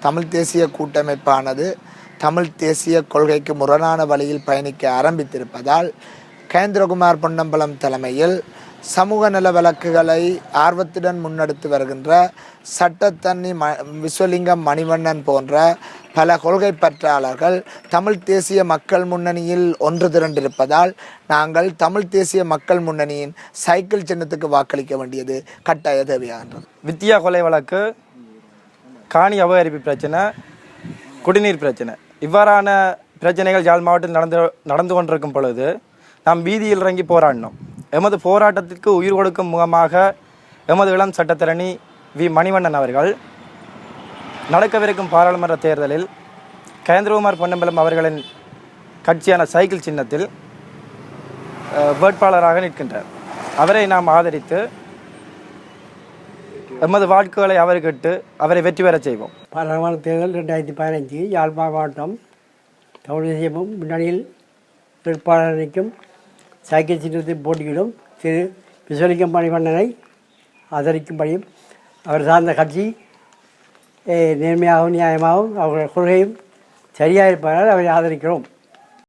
தமிழ் தேசிய கூட்டமைப்பானது தமிழ் தேசிய கொள்கைக்கு முரணான வழியில் பயணிக்க ஆரம்பித்திருப்பதால் கேந்திரகுமார் பொன்னம்பலம் தலைமையில் சமூக நல வழக்குகளை ஆர்வத்துடன் முன்னெடுத்து வருகின்ற சட்டத்தண்ணி விஸ்வலிங்கம் மணிவண்ணன் போன்ற பல கொள்கை பற்றாளர்கள் தமிழ் தேசிய மக்கள் முன்னணியில் ஒன்று திரண்டிருப்பதால் நாங்கள் தமிழ் தேசிய மக்கள் முன்னணியின் சைக்கிள் சின்னத்துக்கு வாக்களிக்க வேண்டியது கட்டாய தேவையாகின்றது. வித்தியா கொலை வழக்கு, காணி அபகரிப்பு பிரச்சனை, குடிநீர் பிரச்சனை, இவ்வாறான பிரச்சனைகள் யாழ் மாவட்டத்தில் நடந்து கொண்டிருக்கும் பொழுது நாம் வீதியில் இறங்கி போராடினோம். எமது போராட்டத்திற்கு உயிர் கொடுக்கும் முகமாக எமது இளம் சட்டத்தரணி வி மணிவண்ணன் அவர்கள் நடக்கவிருக்கும் பாராளுமன்ற தேர்தலில் கேந்திரகுமார் பொன்னம்பலம் அவர்களின் கட்சியான சைக்கிள் சின்னத்தில் வேட்பாளராக நிற்கின்றார். அவரை நாம் ஆதரித்து எமது வாக்குகளை அவர்கிட்டு அவரை வெற்றி பெற செய்வோம். பாராளுமன்ற தேர்தல் 2015 யாழ் மாவட்டம் தமிழ் தேசியமும் முன்னணியில் வேட்பாளருக்கும் சைக்கிள் சின்னத்தில் போட்டியிடும் திரு விஸ்வலிங்கம் மணிவண்ணனை ஆதரிக்கும்படியும் அவர் சார்ந்த கட்சி நேர்மையாகவும் நியாயமாகவும் அவர்கள் கொள்கையும் சரியாக இருப்பதால் அவரை ஆதரிக்கிறோம்.